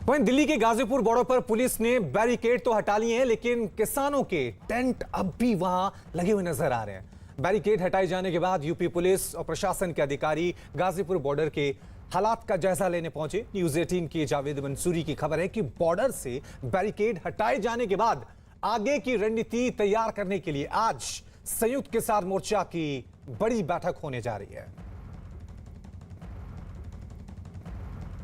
वहीं दिल्ली के गाजीपुर बॉर्डर पर पुलिस ने बैरिकेड तो हटा लिए हैं, लेकिन किसानों के टेंट अब भी वहां लगे हुए नजर आ रहे हैं। बैरिकेड हटाए जाने के बाद यूपी पुलिस और प्रशासन के अधिकारी गाजीपुर बॉर्डर के हालात का जायजा लेने पहुंचे। न्यूज 18 की जावेद मंसूरी की खबर है कि बॉर्डर से बैरिकेड हटाए जाने के बाद आगे की रणनीति तैयार करने के लिए आज संयुक्त किसान मोर्चा की बड़ी बैठक होने जा रही है।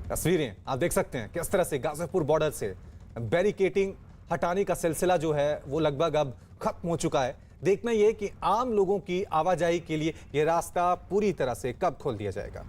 तस्वीरें आप देख सकते हैं किस तरह से गाजीपुर बॉर्डर से बैरिकेडिंग हटाने का सिलसिला जो है वो लगभग अब खत्म हो चुका है। देखना यह कि आम लोगों की आवाजाही के लिए यह रास्ता पूरी तरह से कब खोल दिया जाएगा।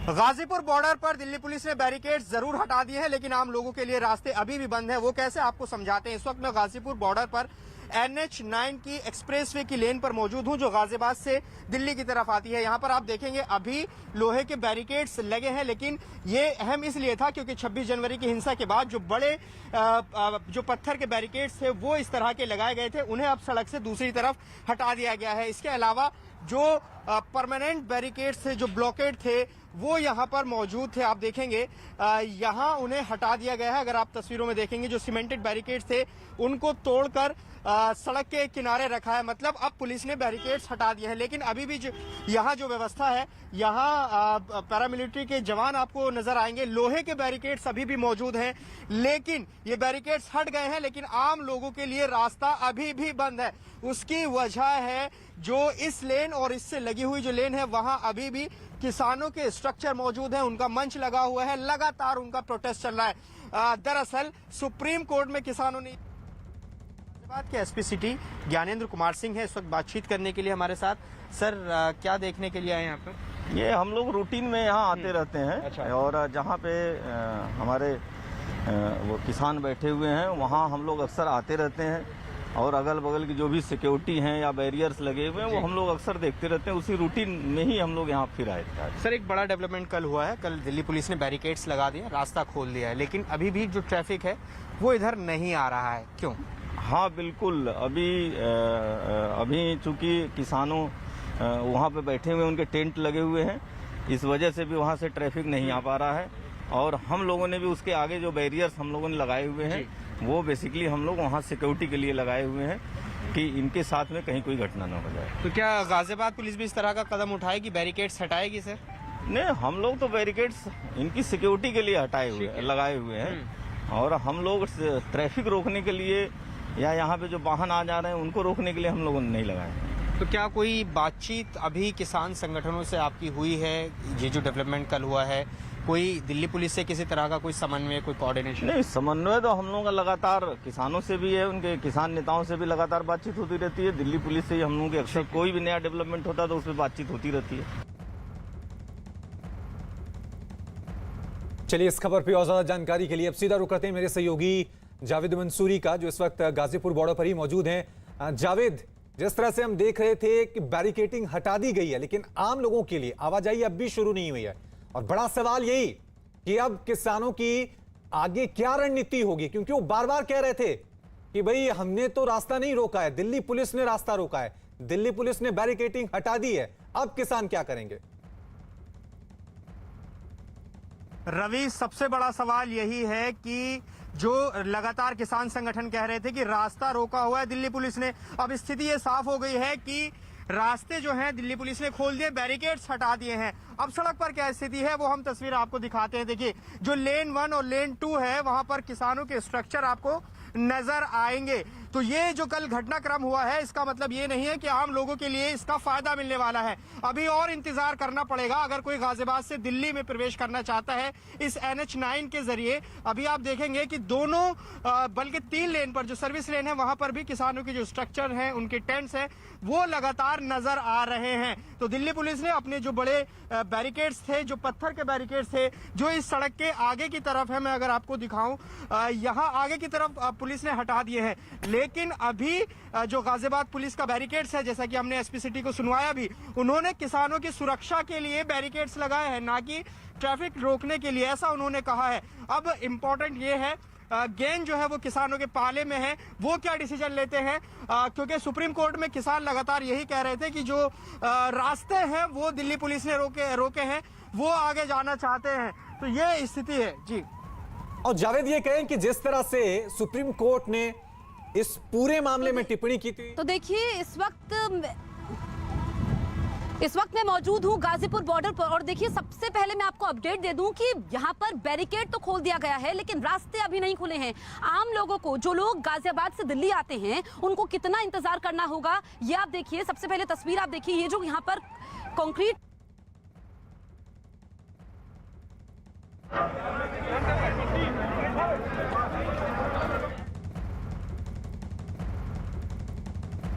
गाजीपुर बॉर्डर पर दिल्ली पुलिस ने बैरिकेड्स जरूर हटा दिए हैं, लेकिन आम लोगों के लिए रास्ते अभी भी बंद हैं। वो कैसे, आपको समझाते हैं। इस वक्त मैं गाजीपुर बॉर्डर पर NH9 की एक्सप्रेसवे की लेन पर मौजूद हूं, जो गाजियाबाद से दिल्ली की तरफ आती है। यहां पर आप देखेंगे अभी लोहे के बैरिकेड्स लगे हैं, लेकिन ये अहम इसलिए था क्योंकि 26 जनवरी की हिंसा के बाद जो बड़े जो पत्थर के बैरिकेड्स थे वो इस तरह के लगाए गए थे, उन्हें अब सड़क से दूसरी तरफ हटा दिया गया है। इसके अलावा जो परमानेंट बैरिकेड्स थे, जो ब्लॉकेड थे, वो यहाँ पर मौजूद थे। आप देखेंगे यहाँ उन्हें हटा दिया गया है। अगर आप तस्वीरों में देखेंगे जो सीमेंटेड बैरिकेड्स थे उनको तोड़कर सड़क के किनारे रखा है। मतलब अब पुलिस ने बैरिकेड्स हटा दिए हैं, लेकिन अभी भी यहाँ जो व्यवस्था है, यहाँ पैरामिलिट्री के जवान आपको नजर आएंगे। लोहे के बैरिकेड्स अभी भी मौजूद हैं, लेकिन ये बैरिकेड्स हट गए हैं, लेकिन आम लोगों के लिए रास्ता अभी भी बंद है। उसकी वजह है जो इस लेन और इससे लगी हुई जो लेन है वहां अभी भी किसानों के स्ट्रक्चर मौजूद हैं, उनका मंच लगा हुआ है, लगातार उनका प्रोटेस्ट चल रहा है। दरअसल सुप्रीम कोर्ट में किसानों ने बात के एसपी सिटी ज्ञानेंद्र कुमार सिंह है इस वक्त बातचीत करने के लिए हमारे साथ। सर, क्या देखने के लिए आए यहाँ पर? ये हम लोग रूटीन में यहाँ आते रहते हैं। अच्छा। और जहाँ पे हमारे वो किसान बैठे हुए हैं वहाँ हम लोग अक्सर आते रहते हैं, और अगल बगल की जो भी सिक्योरिटी हैं या बैरियर्स लगे हुए हैं वो हम लोग अक्सर देखते रहते हैं। उसी रूटीन में ही हम लोग यहाँ फिर आए थे। सर, एक बड़ा डेवलपमेंट कल हुआ है। कल दिल्ली पुलिस ने बैरिकेड्स लगा दिया, रास्ता खोल दिया है, लेकिन अभी भी जो ट्रैफिक है वो इधर नहीं आ रहा है। क्यों? हाँ बिल्कुल, अभी चूंकि किसानों वहाँ पे बैठे हुए, उनके टेंट लगे हुए हैं, इस वजह से भी वहाँ से ट्रैफिक नहीं आ पा रहा है। और हम लोगों ने भी उसके आगे जो बैरियर्स हम लोगों ने लगाए हुए हैं वो बेसिकली हम लोग वहाँ सिक्योरिटी के लिए लगाए हुए हैं कि इनके साथ में कहीं कोई घटना न हो जाए। तो क्या गाजियाबाद पुलिस भी इस तरह का कदम उठाएगी, बैरिकेड्स हटाएगी? सर नहीं, हम लोग तो बैरिकेड्स इनकी सिक्योरिटी के लिए लगाए हुए हैं, और हम लोग ट्रैफिक रोकने के लिए या यहाँ पे जो वाहन आ जा रहे हैं उनको रोकने के लिए हम लोगों ने नहीं लगाए। तो क्या कोई बातचीत अभी किसान संगठनों से आपकी हुई है? ये जो डेवलपमेंट कल हुआ है, कोई दिल्ली पुलिस से किसी तरह का कोई समन्वय, कोई कोऑर्डिनेशन? नहीं, समन्वय तो हम लोगों का लगातार किसानों से भी है, उनके किसान नेताओं से भी लगातार बातचीत होती रहती है। दिल्ली पुलिस से हम लोगों की अक्सर कोई भी नया डेवलपमेंट होता है तो उस पर बातचीत होती रहती है। चलिए, इस खबर पर और ज्यादा जानकारी के लिए अब सीधा रुक करते हैं मेरे सहयोगी जावेद मंसूरी का, जो इस वक्त गाजीपुर बॉर्डर पर ही मौजूद हैं। जावेद, जिस तरह से हम देख रहे थे कि बैरिकेडिंग हटा दी गई है, लेकिन आम लोगों के लिए आवाजाही अब भी शुरू नहीं हुई है, और बड़ा सवाल यही कि अब किसानों की आगे क्या रणनीति होगी, क्योंकि वो बार बार कह रहे थे कि भाई हमने तो रास्ता नहीं रोका है, दिल्ली पुलिस ने रास्ता रोका है, दिल्ली पुलिस ने बैरिकेडिंग हटा दी है। अब किसान क्या करेंगे? रवि, सबसे बड़ा सवाल यही है कि जो लगातार किसान संगठन कह रहे थे कि रास्ता रोका हुआ है दिल्ली पुलिस ने, अब स्थिति ये साफ हो गई है कि रास्ते जो हैं दिल्ली पुलिस ने खोल दिए, बैरिकेड्स हटा दिए हैं। अब सड़क पर क्या स्थिति है वो हम तस्वीर आपको दिखाते हैं। देखिए, जो लेन 1 और लेन 2 है वहां पर किसानों के स्ट्रक्चर आपको नजर आएंगे। तो ये जो कल घटनाक्रम हुआ है, इसका मतलब ये नहीं है कि आम लोगों के लिए इसका फायदा मिलने वाला है। अभी और इंतजार करना पड़ेगा अगर कोई गाजियाबाद से दिल्ली में प्रवेश करना चाहता है इस NH9 के जरिए। अभी आप देखेंगे कि दोनों बल्कि 3 लेन पर, जो सर्विस लेन है वहां पर भी किसानों के जो स्ट्रक्चर हैं, उनके टेंट्स हैं, वो लगातार नजर आ रहे हैं। तो दिल्ली पुलिस ने अपने जो बड़े बैरिकेड्स थे, जो पत्थर के बैरिकेड्स थे, जो इस सड़क के आगे की तरफ है, मैं अगर आपको दिखाऊं, यहाँ आगे की तरफ पुलिस ने हटा दिए हैं। लेकिन अभी जो गाजियाबाद पुलिस का बैरिकेड्स है, जैसा कि हमने एसपी सिटी को सुनवाया भी, उन्होंने किसानों की सुरक्षा के लिए बैरिकेड्स लगाए हैं, ना कि ट्रैफिक रोकने के लिए, ऐसा उन्होंने कहा है। अब इम्पोर्टेंट ये है गेंद जो है वो किसानों के पाले में है, वो क्या डिसीजन लेते हैं, क्योंकि सुप्रीम कोर्ट में किसान लगातार यही कह रहे थे कि जो रास्ते हैं वो दिल्ली पुलिस ने रोके हैं, वो आगे जाना चाहते हैं। तो ये स्थिति है जी। और जावेद ये कहें कि जिस तरह से सुप्रीम कोर्ट ने इस पूरे मामले में टिप्पणी की थी, तो देखिए इस वक्त मैं मौजूद हूं गाजीपुर बॉर्डर पर और देखिए सबसे पहले मैं आपको अपडेट दे दूं कि यहां पर बैरिकेड तो खोल दिया गया है लेकिन रास्ते अभी नहीं खुले हैं। आम लोगों को, जो लोग गाजियाबाद से दिल्ली आते हैं, उनको कितना इंतजार करना होगा ये आप देखिए। सबसे पहले तस्वीर आप देखिए, ये जो यहां पर कंक्रीट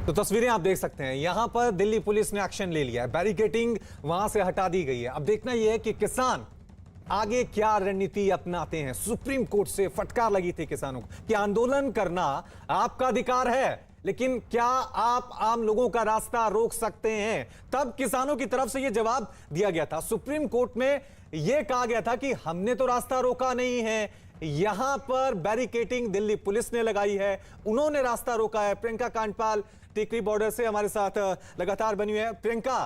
तो तस्वीरें आप देख सकते हैं। यहां पर दिल्ली पुलिस ने एक्शन ले लिया है, बैरिकेडिंग वहां से हटा दी गई है। अब देखना यह है कि किसान आगे क्या रणनीति अपनाते हैं। सुप्रीम कोर्ट से फटकार लगी थी किसानों को कि आंदोलन करना आपका अधिकार है, लेकिन क्या आप आम लोगों का रास्ता रोक सकते हैं? तब किसानों की तरफ से यह जवाब दिया गया था। सुप्रीम कोर्ट में यह कहा गया था कि हमने तो रास्ता रोका नहीं है, यहां पर बैरिकेडिंग दिल्ली पुलिस ने लगाई है, उन्होंने रास्ता रोका है। प्रियंका कांडपाल टिकरी बॉर्डर से हमारे साथ लगातार बनी हुई है। प्रियंका,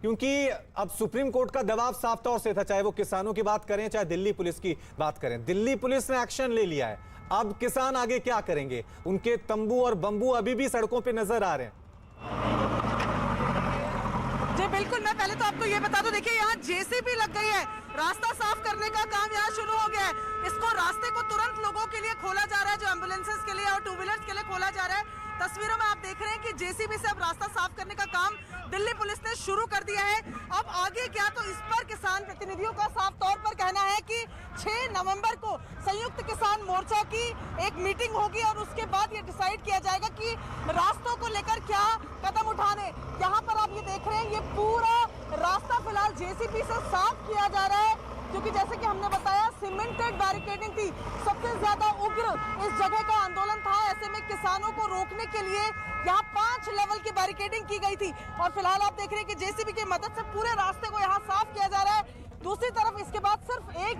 क्योंकि अब सुप्रीम कोर्ट का दबाव साफ तौर से था, चाहे वो किसानों की बात करें चाहे दिल्ली पुलिस की बात करें, दिल्ली पुलिस ने एक्शन ले लिया है। अब किसान आगे क्या करेंगे? उनके तंबू और बंबू अभी भी सड़कों पे नजर आ रहे हैं। जी बिल्कुल, मैं पहले तो आपको ये बता दूं, देखिए यहाँ जेसीबी लग गई है, रास्ता साफ करने का काम यहाँ शुरू हो गया है। इसको रास्ते को तुरंत लोगों के लिए खोला जा रहा है, जो एम्बुलेंसेस के लिए और टू व्हीलर्स के लिए खोला जा रहा है। तस्वीरों में आप देख रहे हैं कि जेसीबी से अब रास्ता साफ करने का काम दिल्ली पुलिस ने शुरू कर दिया है। अब आगे क्या, तो इस पर किसान प्रतिनिधियों का साफ तौर पर कहना है कि 6 नवंबर को संयुक्त किसान मोर्चा की एक मीटिंग होगी और उसके बाद ये डिसाइड किया जाएगा कि रास्तों को लेकर क्या कदम उठाने। यहाँ पर आप ये देख रहे हैं, ये पूरा रास्ता फिलहाल जेसीबी से साफ किया जा रहा है, क्योंकि जैसे कि हमने बताया सीमेंटेड बैरिकेडिंग थी, सबसे ज्यादा उग्र इस जगह का आंदोलन था। ऐसे में किसानों को रोकने के लिए यहाँ 5 लेवल की बैरिकेडिंग की गई थी और फिलहाल आप देख रहे हैं कि जेसीबी की मदद से पूरे रास्ते को यहाँ साफ किया जा रहा है। दूसरी तरफ इसके बाद सिर्फ एक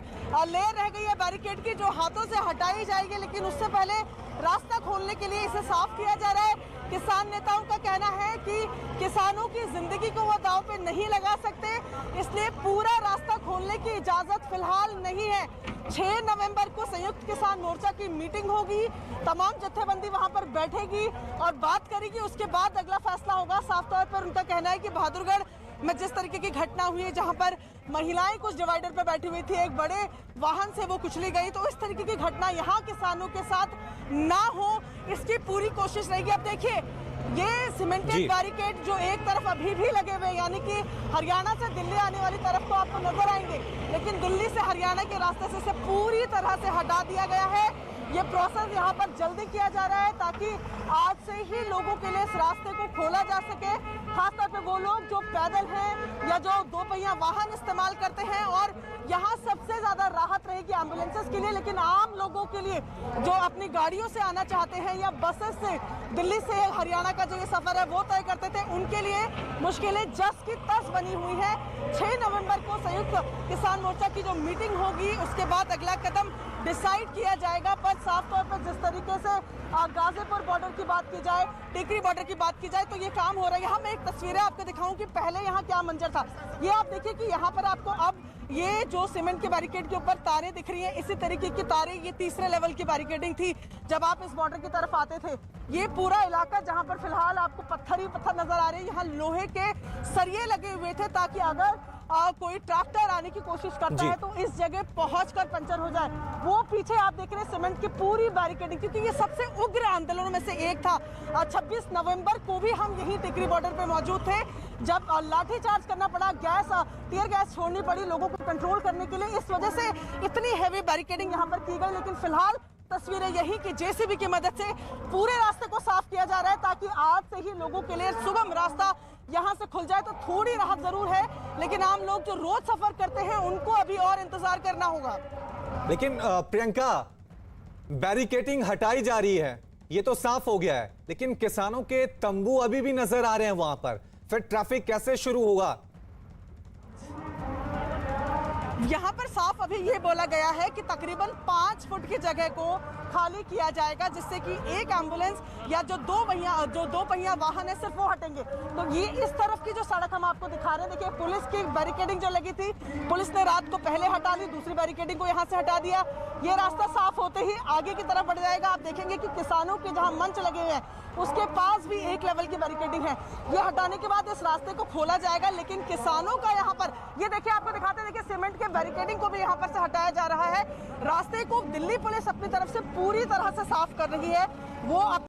लेयर रह गई है बैरिकेड की, जो हाथों से हटाई जाएगी, लेकिन उससे पहले रास्ता खोलने के लिए इसे साफ किया जा रहा है। किसान नेताओं का कहना है कि किसानों की जिंदगी को वो दांव पे नहीं लगा सकते, इसलिए पूरा रास्ता खोलने की इजाजत फिलहाल नहीं है। 6 नवंबर को संयुक्त किसान मोर्चा की मीटिंग होगी, तमाम जत्थेबंदी वहां पर बैठेगी और बात करेगी, उसके बाद अगला फैसला होगा। साफ तौर पर उनका कहना है कि बहादुरगढ़ में जिस तरीके की घटना हुई है, जहां पर महिलाएं कुछ डिवाइडर पर बैठी हुई थी, एक बड़े वाहन से वो कुचली गई, तो इस तरीके की घटना यहाँ किसानों के साथ ना हो, इसकी पूरी कोशिश रहेगी। अब देखिए ये सीमेंटेड बैरिकेड जो एक तरफ अभी भी लगे हुए, यानी कि हरियाणा से दिल्ली आने वाली तरफ तो आपको नजर आएंगे, लेकिन दिल्ली से हरियाणा के रास्ते से पूरी तरह से हटा दिया गया है। ये प्रोसेस यहाँ पर जल्दी किया जा रहा है ताकि आज से ही लोगों के लिए इस रास्ते को खोला जा सके, खासतौर पे वो लोग जो पैदल हैं या जो 2 पहिया वाहन इस्तेमाल करते हैं। और यहाँ सबसे ज्यादा राहत रहेगी एम्बुलेंसेस के लिए, लेकिन आम लोगों के लिए जो अपनी गाड़ियों से आना चाहते हैं या बसेस से दिल्ली से हरियाणा का जो ये सफर है वो तय करते थे, उनके लिए मुश्किलें जस की तस बनी हुई है। 6 नवंबर को संयुक्त किसान मोर्चा की जो मीटिंग होगी, उसके बाद अगला कदम डिसाइड किया जाएगा। पर साफ तौर पर जिस तरीके से गाजीपुर बॉर्डर की बात की जाए, टिकरी बॉर्डर की बात की जाए, तो ये काम हो रहा है। यहाँ मैं एक तस्वीरें आपको दिखाऊं कि पहले यहाँ क्या मंजर था। ये आप देखिए कि यहाँ पर आपको अब ये जो सीमेंट के बैरिकेड के ऊपर तारें दिख रही हैं, इसी तरीके की तारें, ये तीसरे लेवल की बैरिकेडिंग थी जब आप इस बॉर्डर की तरफ आते थे। ये पूरा इलाका जहाँ पर फिलहाल आपको पत्थर ही पत्थर नजर आ रहे हैं, यहाँ लोहे के सरिये लगे हुए थे ताकि अगर कोई ट्रैक्टर आने की कोशिश करता है तो इस जगह पहुंचकर पंचर हो जाए। वो पीछे आप देख रहे हैं सीमेंट की पूरी बैरिकेडिंग, क्योंकि ये सबसे उग्र आंदोलनों में से एक था। 26 नवंबर को भी हम यही टिकरी बॉर्डर पे मौजूद थे, जब लाठीचार्ज करना पड़ा, टीयर गैस छोड़नी पड़ी लोगों को कंट्रोल करने के लिए। इस वजह से इतनी हैवी बैरिकेडिंग यहाँ पर की गई, लेकिन फिलहाल तस्वीरें यही कि जेसीबी की मदद से पूरे रास्ते को साफ किया जा रहा है ताकि आज से ही लोगों के लिए सुगम रास्ता यहाँ से खुल जाए। तो थोड़ी राहत जरूर है, लेकिन आम लोग जो रोज सफर करते हैं उनको अभी और इंतजार करना होगा। लेकिन प्रियंका, बैरिकेडिंग हटाई जा रही है, ये तो साफ हो गया है, लेकिन किसानों के तंबू अभी भी नजर आ रहे हैं वहां पर, फिर ट्रैफिक कैसे शुरू होगा? यहाँ पर साफ अभी ये बोला गया है कि तकरीबन 5 फुट की जगह को खाली किया जाएगा, जिससे कि एक एम्बुलेंस या जो दो पहिया वाहन है सिर्फ वो हटेंगे। तो ये इस तरफ की जो सड़क हम आपको दिखा रहे हैं, देखिए पुलिस की बैरिकेडिंग जो लगी थी, पुलिस ने रात को पहले हटा ली, दूसरी बैरिकेडिंग को यहाँ से हटा दिया। ये रास्ता साफ होते ही आगे की तरफ बढ़ जाएगा। आप देखेंगे कि किसानों के जहाँ मंच लगे हुए हैं उसके पास भी एक लेवल की बैरिकेडिंग है। ये हटाने के बाद इस रास्ते को खोला जाएगा, लेकिन किसानों का यहाँ पर ये देखिए, आपको दिखाते हैं, देखिए सीमेंट के बैरिकेडिंग को भी यहाँ पर से हटाया जा रहा है। रास्ते को दिल्ली पुलिस अपनी तरफ से पूरी तरह से साफ कर रही है। वो